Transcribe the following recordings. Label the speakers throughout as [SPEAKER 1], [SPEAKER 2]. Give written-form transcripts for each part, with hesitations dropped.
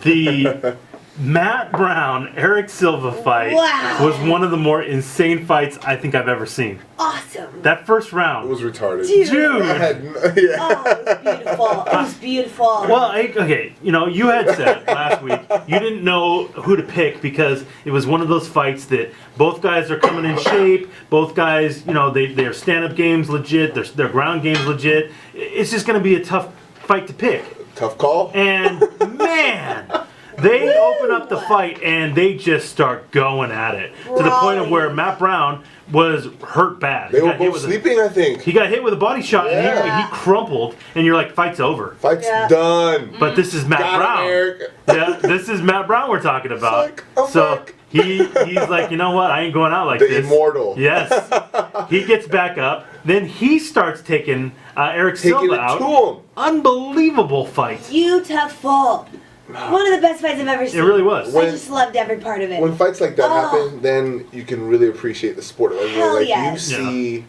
[SPEAKER 1] The Matt Brown, Eric Silva fight was one of the more insane fights I think I've ever seen.
[SPEAKER 2] Awesome.
[SPEAKER 1] That first round.
[SPEAKER 3] It was retarded.
[SPEAKER 2] Dude.
[SPEAKER 1] Dude.
[SPEAKER 2] Oh, it was beautiful. It was beautiful.
[SPEAKER 1] Well, okay, you had said last week you didn't know who to pick because it was one of those fights that both guys are coming in shape. Both guys, their stand-up game's legit. Their ground game's legit. It's just going to be a tough fight to pick.
[SPEAKER 3] Tough call.
[SPEAKER 1] And man, they open up the fight and they just start going at it to the point of where Matt Brown was hurt bad.
[SPEAKER 3] They were both sleeping, I think.
[SPEAKER 1] He got hit with a body shot and he crumpled, and you're like, fight's over.
[SPEAKER 3] Fight's done.
[SPEAKER 1] But this is Matt Brown. Yeah, this is Matt Brown we're talking about. So he's like, you know what? I ain't going out like this.
[SPEAKER 3] The immortal.
[SPEAKER 1] Yes. He gets back up. Then he starts taking Eric Silva out.
[SPEAKER 3] To him.
[SPEAKER 1] Unbelievable fight.
[SPEAKER 2] Beautiful. One of the best fights I've ever seen.
[SPEAKER 1] It really was.
[SPEAKER 2] I just loved every part of it.
[SPEAKER 3] When fights like that happen, then you can really appreciate the sport. You see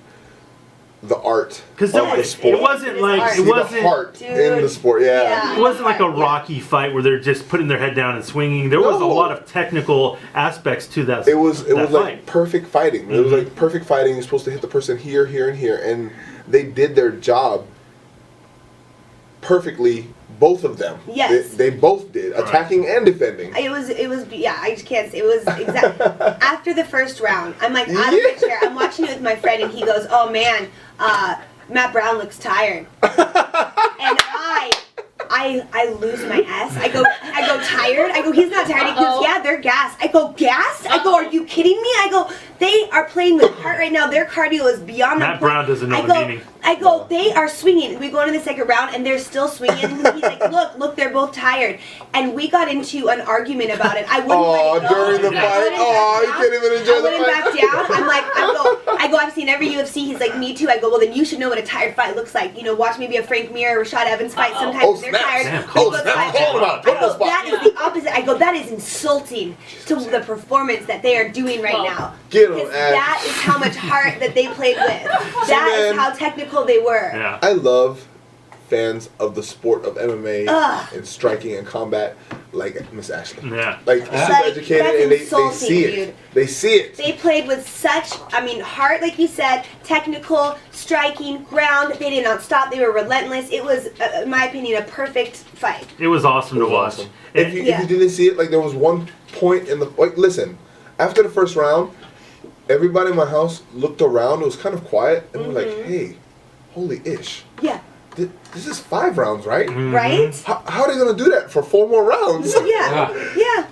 [SPEAKER 3] the art of the sport.
[SPEAKER 1] It wasn't like
[SPEAKER 3] the heart in the sport.
[SPEAKER 1] It wasn't like a Rocky fight where they're just putting their head down and swinging. There was a lot of technical aspects to that.
[SPEAKER 3] It was like perfect fighting. It was like perfect fighting. You're supposed to hit the person here, here, and here, and they did their job perfectly. Both of them.
[SPEAKER 2] Yes.
[SPEAKER 3] They both did, attacking and defending.
[SPEAKER 2] I just can't say. It was exactly. After the first round, I'm like out of my chair. I'm watching it with my friend, and he goes, oh man, Matt Brown looks tired. And I lose my ass. I go tired. I go, he's not tired. He goes, yeah, they're gassed. I go, gassed? I go, are you kidding me? I go, they are playing with heart right now. Their cardio is beyond
[SPEAKER 1] Matt Brown doesn't know the meaning.
[SPEAKER 2] I go, they are swinging. We go into the second round, and they're still swinging. And he's like, look, they're both tired. And we got into an argument about it. I wouldn't let it go.
[SPEAKER 3] During the fight? You can't even enjoy the fight.
[SPEAKER 2] I wouldn't back down. I'm like, I go, I've seen every UFC. He's like, me too. I go, well, then you should know what a tired fight looks like. Watch maybe a Frank Mir or Rashad Evans fight. Sometimes they're tired. That is the opposite. I go, that is insulting to the performance that they are doing right now. Because that is how much heart that they played with. That is how technical they were.
[SPEAKER 1] Yeah.
[SPEAKER 3] I love fans of the sport of MMA and striking and combat like Miss Ashley.
[SPEAKER 1] Yeah.
[SPEAKER 3] Super educated, and they see it.
[SPEAKER 2] Dude.
[SPEAKER 3] They see it.
[SPEAKER 2] They played with such, heart, like you said, technical, striking, ground. They did not stop. They were relentless. It was, in my opinion, a perfect fight.
[SPEAKER 1] It was awesome to watch.
[SPEAKER 3] Awesome. If you didn't see it, there was one point in the listen, after the first round, everybody in my house looked around. It was kind of quiet, and we're like, hey, holy ish.
[SPEAKER 2] Yeah.
[SPEAKER 3] This is 5 rounds, right?
[SPEAKER 2] Right?
[SPEAKER 3] How are they going to do that for 4 more rounds?
[SPEAKER 2] Yeah.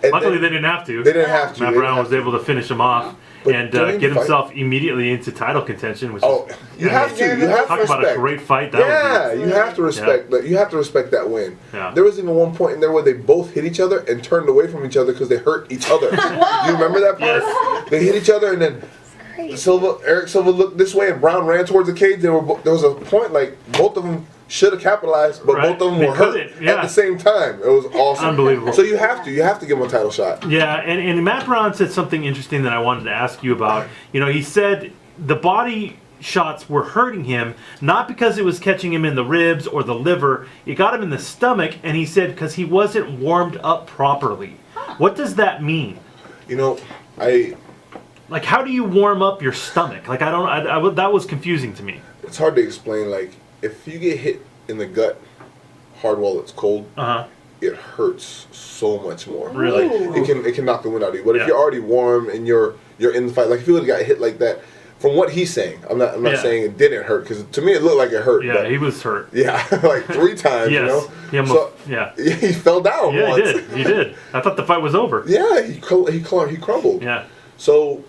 [SPEAKER 1] Luckily, they didn't have to.
[SPEAKER 3] They didn't have to.
[SPEAKER 1] Matt Brown was able to finish him off and get himself immediately into title contention. Which
[SPEAKER 3] you have to. You have to respect.
[SPEAKER 1] Talk about a great fight. That was
[SPEAKER 3] you have to respect. You have to respect that win.
[SPEAKER 1] Yeah.
[SPEAKER 3] There was even one point in there where they both hit each other and turned away from each other because they hurt each other. You remember that part?
[SPEAKER 1] Yes.
[SPEAKER 3] They hit each other and then Eric Silva looked this way and Brown ran towards the cage. There was a point both of them should have capitalized, but both of them were hurt at the same time. It was awesome.
[SPEAKER 1] Unbelievable.
[SPEAKER 3] So you have to give him a title shot.
[SPEAKER 1] Yeah, and Matt Brown said something interesting that I wanted to ask you about. He said the body shots were hurting him, not because it was catching him in the ribs or the liver. It got him in the stomach, and he said because he wasn't warmed up properly. What does that mean? How do you warm up your stomach? That was confusing to me.
[SPEAKER 3] It's hard to explain. If you get hit in the gut hard while it's cold, it hurts so much more.
[SPEAKER 1] Really?
[SPEAKER 3] It can knock the wind out of you. But if you're already warm and you're in the fight, if you would have got hit like that, from what he's saying, I'm not saying it didn't hurt because to me it looked like it hurt.
[SPEAKER 1] Yeah, he was hurt.
[SPEAKER 3] Yeah, 3 times.
[SPEAKER 1] Yes.
[SPEAKER 3] He fell down.
[SPEAKER 1] Yeah,
[SPEAKER 3] once.
[SPEAKER 1] He did. I thought the fight was over.
[SPEAKER 3] Yeah, he crumbled.
[SPEAKER 1] Yeah.
[SPEAKER 3] So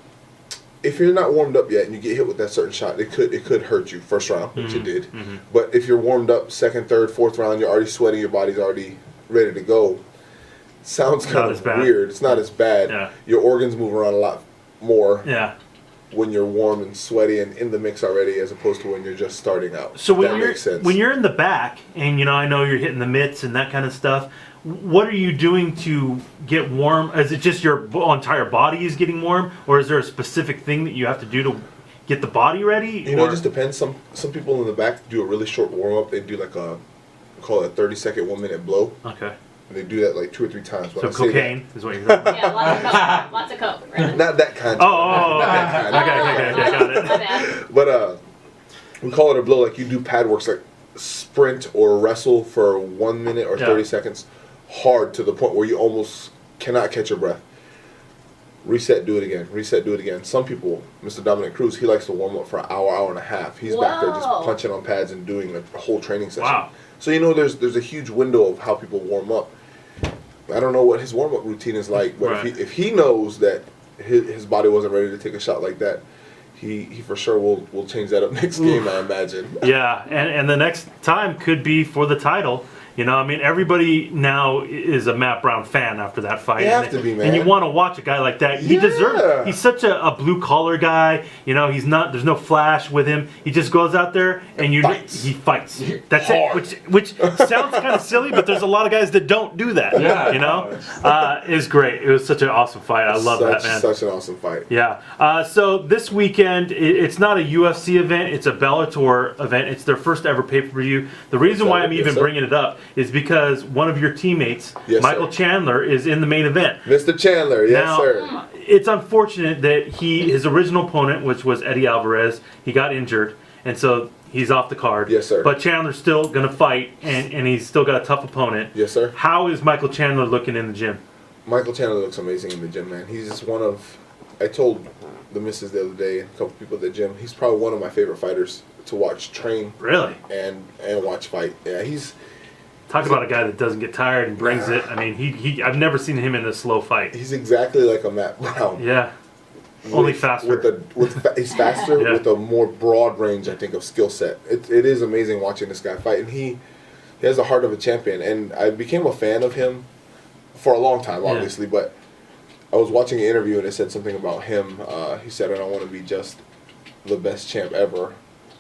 [SPEAKER 3] if you're not warmed up yet and you get hit with that certain shot, it could hurt you first round, which it did. Mm-hmm. But if you're warmed up second, third, fourth round, you're already sweating, your body's already ready to go. Sounds kind of weird. It's not as bad.
[SPEAKER 1] Yeah.
[SPEAKER 3] Your organs move around a lot more.
[SPEAKER 1] Yeah.
[SPEAKER 3] When you're warm and sweaty and in the mix already, as opposed to when you're just starting out.
[SPEAKER 1] So when you're in the back, and I know you're hitting the mitts and that kind of stuff. What are you doing to get warm? Is it just your entire body is getting warm, or is there a specific thing that you have to do to get the body ready?
[SPEAKER 3] It just depends. Some people in the back do a really short warm up. They do call it a 30-second, 1 minute blow.
[SPEAKER 1] Okay.
[SPEAKER 3] And they do that like 2 or 3 times.
[SPEAKER 1] So cocaine is what you're talking about.
[SPEAKER 4] Yeah, lots of coke. Lots of coke. Right?
[SPEAKER 3] Not that kind.
[SPEAKER 1] Oh,
[SPEAKER 3] Not that kind.
[SPEAKER 1] okay, got it.
[SPEAKER 4] My bad.
[SPEAKER 3] But we call it a blow. Like you do pad works like sprint or wrestle for 1 minute or 30 seconds, hard to the point where you almost cannot catch your breath. Reset, do it again. Reset, do it again. Some people, Mr. Dominic Cruz, he likes to warm up for an hour, hour and a half. He's back there just punching on pads and doing a whole training session.
[SPEAKER 1] Wow.
[SPEAKER 3] So there's a huge window of how people warm up. I don't know what his warm up routine is like, but if he knows that his body wasn't ready to take a shot like that, he for sure will change that up next game, I imagine.
[SPEAKER 1] Yeah, and the next time could be for the title. You know, I mean, everybody now is a Matt Brown fan after that fight.
[SPEAKER 3] You have to be, man.
[SPEAKER 1] And you want to watch a guy like that. He deserves. He's such a blue collar guy. You know, he's not. There's no flash with him. He just goes out there and he fights. That's
[SPEAKER 3] Hard.
[SPEAKER 1] it. Which sounds kind of silly, but there's a lot of guys that don't do that.
[SPEAKER 5] Yeah.
[SPEAKER 1] You know, it was great. It was such an awesome fight. I love that, man.
[SPEAKER 3] Such an awesome fight.
[SPEAKER 1] Yeah. So this weekend, it's not a UFC event. It's a Bellator event. It's their first ever pay-per-view. The reason why I'm even bringing it up is because one of your teammates, Michael Chandler, is in the main event.
[SPEAKER 3] Mr. Chandler, yes, sir.
[SPEAKER 1] It's unfortunate that his original opponent, which was Eddie Alvarez, he got injured, and so he's off the card.
[SPEAKER 3] Yes, sir.
[SPEAKER 1] But Chandler's still going to fight, and he's still got a tough opponent.
[SPEAKER 3] Yes, sir.
[SPEAKER 1] How is Michael Chandler looking in the gym?
[SPEAKER 3] Michael Chandler looks amazing in the gym, man. He's just one of... I told the missus the other day, and a couple people at the gym, he's probably one of my favorite fighters to watch train.
[SPEAKER 1] Really?
[SPEAKER 3] And watch fight. Yeah,
[SPEAKER 1] Talk about a guy that doesn't get tired and brings it. I mean, I've never seen him in a slow fight.
[SPEAKER 3] He's exactly like a Matt Brown.
[SPEAKER 1] Yeah. Only faster.
[SPEAKER 3] He's faster with a more broad range, I think, of skill set. It is amazing watching this guy fight, and he has the heart of a champion. And I became a fan of him for a long time, obviously, but I was watching an interview and it said something about him. He said, I don't want to be just the best champ ever.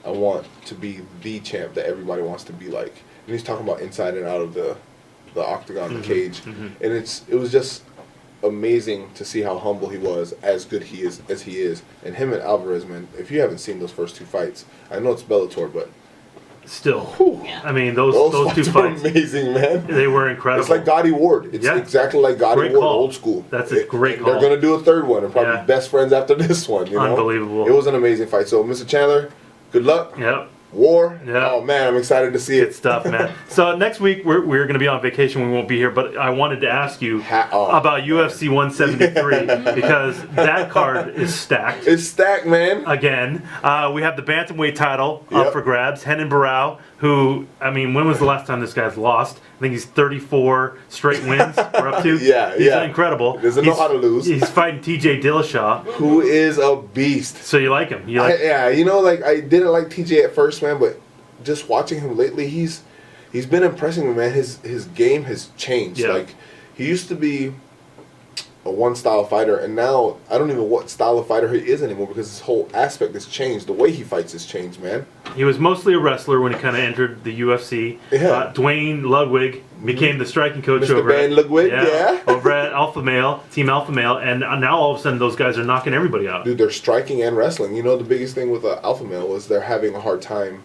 [SPEAKER 3] I want to be the champ that everybody wants to be like. And he's talking about inside and out of the octagon, the cage. And it was just amazing to see how humble he was, as good as he is. And him and Alvarez, man, if you haven't seen those first 2 fights, I know it's Bellator, but
[SPEAKER 1] still,
[SPEAKER 3] whew,
[SPEAKER 1] I mean, those 2 fights
[SPEAKER 3] were amazing, man.
[SPEAKER 1] They were incredible.
[SPEAKER 3] It's like Gotti Ward. It's exactly like Gotti
[SPEAKER 1] Great
[SPEAKER 3] Ward,
[SPEAKER 1] call.
[SPEAKER 3] old school.
[SPEAKER 1] That's a great call.
[SPEAKER 3] They're going to do a third one and probably be best friends after this one. You know?
[SPEAKER 1] Unbelievable.
[SPEAKER 3] It was an amazing fight. So, Mr. Chandler, good luck.
[SPEAKER 1] Yep.
[SPEAKER 3] War.
[SPEAKER 1] Yeah.
[SPEAKER 3] Oh, man, I'm excited to see it.
[SPEAKER 1] Good stuff, man. So next week we're going to be on vacation. We won't be here, but I wanted to ask you about UFC 173 because that card is stacked.
[SPEAKER 3] It's stacked, man.
[SPEAKER 1] Again, we have the bantamweight title up for grabs. Renan Barão, who, I mean, when was the last time this guy's lost? I think he's 34 straight wins we're up to. He's incredible.
[SPEAKER 3] Doesn't know how to lose.
[SPEAKER 1] He's fighting TJ Dillashaw,
[SPEAKER 3] who is a beast.
[SPEAKER 1] So you like him?
[SPEAKER 3] Yeah, you know, like I didn't like TJ at first, man, but just watching him lately, he's been impressing me, man. His game has changed. Like he used to be a one style fighter, and now I don't even know what style of fighter he is anymore because his whole aspect has changed. The way he fights has changed, man.
[SPEAKER 1] He was mostly a wrestler when he kind of entered the UFC. Dwayne Ludwig became the striking coach
[SPEAKER 3] Mr.
[SPEAKER 1] over
[SPEAKER 3] Van Ludwig,
[SPEAKER 1] over at Alpha Male, Team Alpha Male, and now all of a sudden those guys are knocking everybody out.
[SPEAKER 3] Dude, they're striking and wrestling. You know, the biggest thing with Alpha Male was they're having a hard time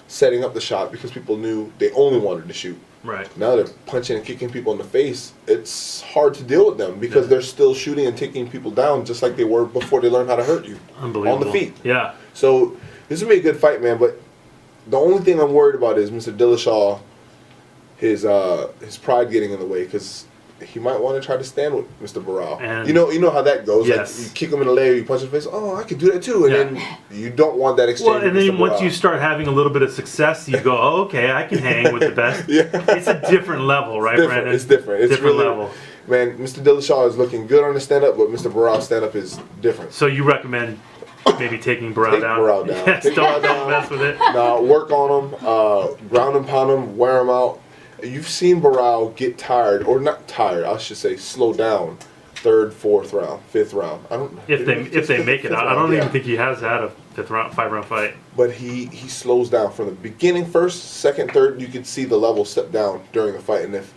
[SPEAKER 3] setting up the shot because people knew they only wanted to shoot.
[SPEAKER 1] Right.
[SPEAKER 3] Now they're punching and kicking people in the face. It's hard to deal with them because they're still shooting and taking people down just like they were before they learned how to hurt you.
[SPEAKER 1] Unbelievable.
[SPEAKER 3] On the feet.
[SPEAKER 1] Yeah.
[SPEAKER 3] So this will be a good fight, man. But the only thing I'm worried about is Mr. Dillashaw, his pride getting in the way because he might want to try to stand with Mr. Barão. And you know how that goes.
[SPEAKER 1] Yes.
[SPEAKER 3] Like you kick him in the leg, you punch him in the face. Oh, I could do that too. And then you don't want that exchange.
[SPEAKER 1] Well, and
[SPEAKER 3] with
[SPEAKER 1] then
[SPEAKER 3] Mr.
[SPEAKER 1] once
[SPEAKER 3] Barão.
[SPEAKER 1] you start having a little bit of success, you go, oh, okay, I can hang with the best. It's a different level, right, Brandon?
[SPEAKER 3] It's different. It's
[SPEAKER 1] different
[SPEAKER 3] really,
[SPEAKER 1] level.
[SPEAKER 3] Man, Mr. Dillashaw is looking good on the stand-up, but Mr. Barão's stand-up is different.
[SPEAKER 1] So you recommend maybe taking Barão down?
[SPEAKER 3] Barão down.
[SPEAKER 1] Yes, don't mess with it.
[SPEAKER 3] No, work on him, ground and pound him, wear him out. You've seen Barão get tired, or not tired, I should say, slow down. 3rd, 4th round, 5th round. I don't.
[SPEAKER 1] If they make it out, I don't even think he has had a 5-round fight.
[SPEAKER 3] But he slows down from the beginning. 1st, 2nd, 3rd, you can see the level step down during the fight, and if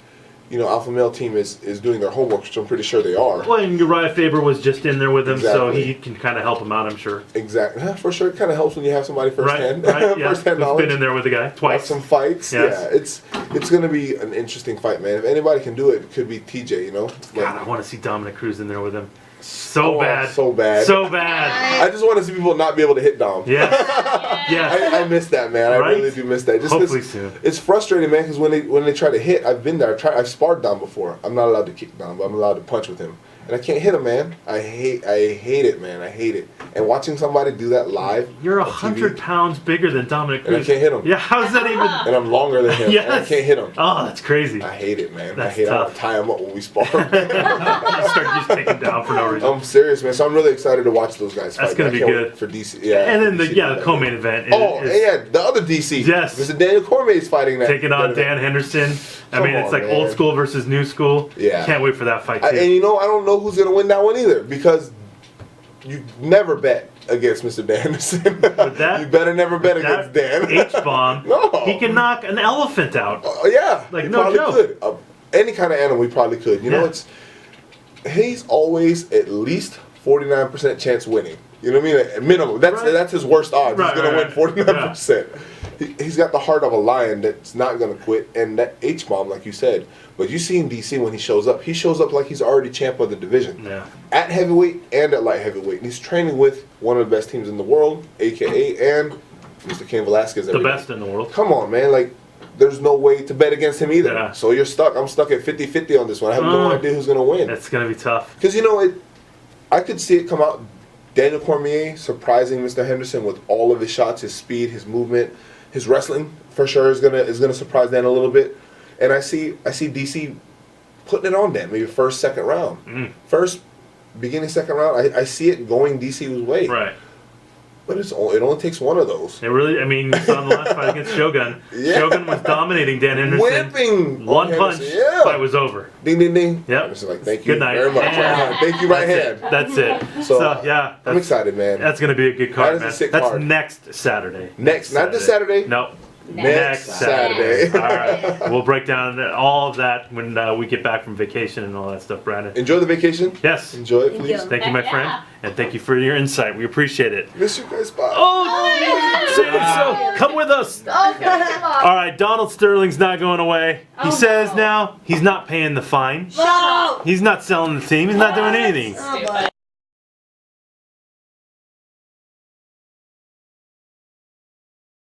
[SPEAKER 3] alpha male team is doing their homework, which I'm pretty sure they are.
[SPEAKER 1] Well, and Uriah Faber was just in there with him, so
[SPEAKER 3] Exactly.
[SPEAKER 1] he can kind of help him out, I'm sure.
[SPEAKER 3] Exactly. Yeah, for sure, it kind of helps when you have somebody firsthand,
[SPEAKER 1] Right, yeah.
[SPEAKER 3] firsthand
[SPEAKER 1] Who's
[SPEAKER 3] knowledge.
[SPEAKER 1] been in there with the guy
[SPEAKER 3] Watch
[SPEAKER 1] twice.
[SPEAKER 3] some fights.
[SPEAKER 1] Yes.
[SPEAKER 3] Yeah, it's going to be an interesting fight, man. If anybody can do it, it could be TJ.
[SPEAKER 1] God, I want to see Dominic Cruz in there with him. So
[SPEAKER 3] Oh,
[SPEAKER 1] bad.
[SPEAKER 3] so bad.
[SPEAKER 1] So bad.
[SPEAKER 3] I just want to see people not be able to hit Dom.
[SPEAKER 1] Yes. Yes.
[SPEAKER 3] I miss that, man. I
[SPEAKER 1] Right?
[SPEAKER 3] really do miss that. Just 'cause
[SPEAKER 1] Hopefully soon.
[SPEAKER 3] It's frustrating, man, because when they try to hit, I've been there. I've sparred Dom before. I'm not allowed to kick Dom, but I'm allowed to punch with him, and I can't hit him, man. I hate it, man. I hate it. And watching somebody do that live,
[SPEAKER 1] You're
[SPEAKER 3] on
[SPEAKER 1] 100
[SPEAKER 3] TV,
[SPEAKER 1] pounds bigger than Dominic
[SPEAKER 3] and I
[SPEAKER 1] Cruz.
[SPEAKER 3] can't hit him.
[SPEAKER 1] Yeah, how's that even?
[SPEAKER 3] And I'm longer than him, and I
[SPEAKER 1] Yes.
[SPEAKER 3] can't hit him.
[SPEAKER 1] Oh, that's crazy.
[SPEAKER 3] I hate it, man.
[SPEAKER 1] That's
[SPEAKER 3] I hate it. I want
[SPEAKER 1] tough.
[SPEAKER 3] to tie him up when we spar.
[SPEAKER 1] You start just taking down for no reason.
[SPEAKER 3] I'm serious, man. So I'm really excited to watch those guys fight.
[SPEAKER 1] That's gonna
[SPEAKER 3] man.
[SPEAKER 1] be
[SPEAKER 3] I can't
[SPEAKER 1] good.
[SPEAKER 3] wait for DC. Yeah.
[SPEAKER 1] And then
[SPEAKER 3] DC
[SPEAKER 1] the
[SPEAKER 3] to
[SPEAKER 1] co-main event is,
[SPEAKER 3] Oh,
[SPEAKER 1] is
[SPEAKER 3] yeah, the other DC.
[SPEAKER 1] Yes.
[SPEAKER 3] Mr. Daniel Cormier is fighting that.
[SPEAKER 1] taking on
[SPEAKER 3] that
[SPEAKER 1] Dan
[SPEAKER 3] event.
[SPEAKER 1] Henderson. I
[SPEAKER 3] Come
[SPEAKER 1] mean, it's
[SPEAKER 3] on,
[SPEAKER 1] like
[SPEAKER 3] man.
[SPEAKER 1] old school versus new school.
[SPEAKER 3] Yeah.
[SPEAKER 1] Can't wait for that fight too.
[SPEAKER 3] And I don't know who's gonna win that one either, because you never bet against Mr. Dan Henderson.
[SPEAKER 1] that-
[SPEAKER 3] you better never bet against Dan.
[SPEAKER 1] H-bomb.
[SPEAKER 3] No.
[SPEAKER 1] He can knock an elephant out.
[SPEAKER 3] Yeah,
[SPEAKER 1] Like,
[SPEAKER 3] he
[SPEAKER 1] no
[SPEAKER 3] probably
[SPEAKER 1] joke.
[SPEAKER 3] could. Any kind of animal, he probably could. You know,
[SPEAKER 1] Yeah.
[SPEAKER 3] he's always at least 49% chance winning. You know what I mean? At minimum. That's his worst odds.
[SPEAKER 1] Right,
[SPEAKER 3] he's gonna
[SPEAKER 1] right,
[SPEAKER 3] win 49%. He's got the heart of a lion that's not gonna quit, and that H-bomb, like you said. But you see in DC when he shows up like he's already champ of the division.
[SPEAKER 1] Yeah.
[SPEAKER 3] At heavyweight and at light heavyweight. And he's training with one of the best teams in the world, AKA, and Mr. Cain Velasquez.
[SPEAKER 1] The
[SPEAKER 3] every day.
[SPEAKER 1] best in the world.
[SPEAKER 3] Come on, man. Like, there's no way to bet against him either.
[SPEAKER 1] Yeah.
[SPEAKER 3] So you're stuck. I'm stuck at 50-50 on this one. I have no idea who's going to win.
[SPEAKER 1] It's going to be tough.
[SPEAKER 3] Because, I could see it come out. Daniel Cormier surprising Mr. Henderson with all of his shots, his speed, his movement, his wrestling for sure is gonna surprise Dan a little bit. And I see DC putting it on Dan, maybe first, second round. First, beginning, second round, I see it going DC's way.
[SPEAKER 1] Right.
[SPEAKER 3] But it only takes one of those.
[SPEAKER 1] It really, I mean, you saw in the last fight against Shogun.
[SPEAKER 3] Yeah.
[SPEAKER 1] Shogun was dominating Dan Henderson.
[SPEAKER 3] Whipping
[SPEAKER 1] One
[SPEAKER 3] on
[SPEAKER 1] punch,
[SPEAKER 3] Henderson. Yeah.
[SPEAKER 1] fight was over.
[SPEAKER 3] Ding, ding, ding.
[SPEAKER 1] Yep.
[SPEAKER 3] Henderson like, thank you
[SPEAKER 1] Good night.
[SPEAKER 3] very much. Right hand. Thank you, right hand.
[SPEAKER 1] That's it.
[SPEAKER 3] So,
[SPEAKER 1] Yeah.
[SPEAKER 3] I'm excited, man.
[SPEAKER 1] That's going to be a good card,
[SPEAKER 3] That is a
[SPEAKER 1] man.
[SPEAKER 3] sick
[SPEAKER 1] That's
[SPEAKER 3] card.
[SPEAKER 1] next Saturday.
[SPEAKER 3] Not this Saturday.
[SPEAKER 1] No.
[SPEAKER 3] Next Saturday.
[SPEAKER 1] All right. We'll break down all of that when we get back from vacation and all that stuff, Brandon.
[SPEAKER 3] Enjoy the vacation.
[SPEAKER 1] Yes.
[SPEAKER 3] Enjoy it,
[SPEAKER 2] Thank
[SPEAKER 3] please.
[SPEAKER 2] you.
[SPEAKER 1] Thank you, my
[SPEAKER 4] Heck
[SPEAKER 1] friend.
[SPEAKER 4] yeah.
[SPEAKER 1] And thank you for your insight. We appreciate it.
[SPEAKER 3] Miss you guys. Bye.
[SPEAKER 1] So come with us.
[SPEAKER 4] Okay, come on.
[SPEAKER 1] All right, Donald Sterling's not going away. He
[SPEAKER 4] Oh,
[SPEAKER 1] says
[SPEAKER 4] no.
[SPEAKER 1] now he's not paying the fine.
[SPEAKER 2] No!
[SPEAKER 1] He's not selling the team. He's not doing anything.
[SPEAKER 2] Oh, boy.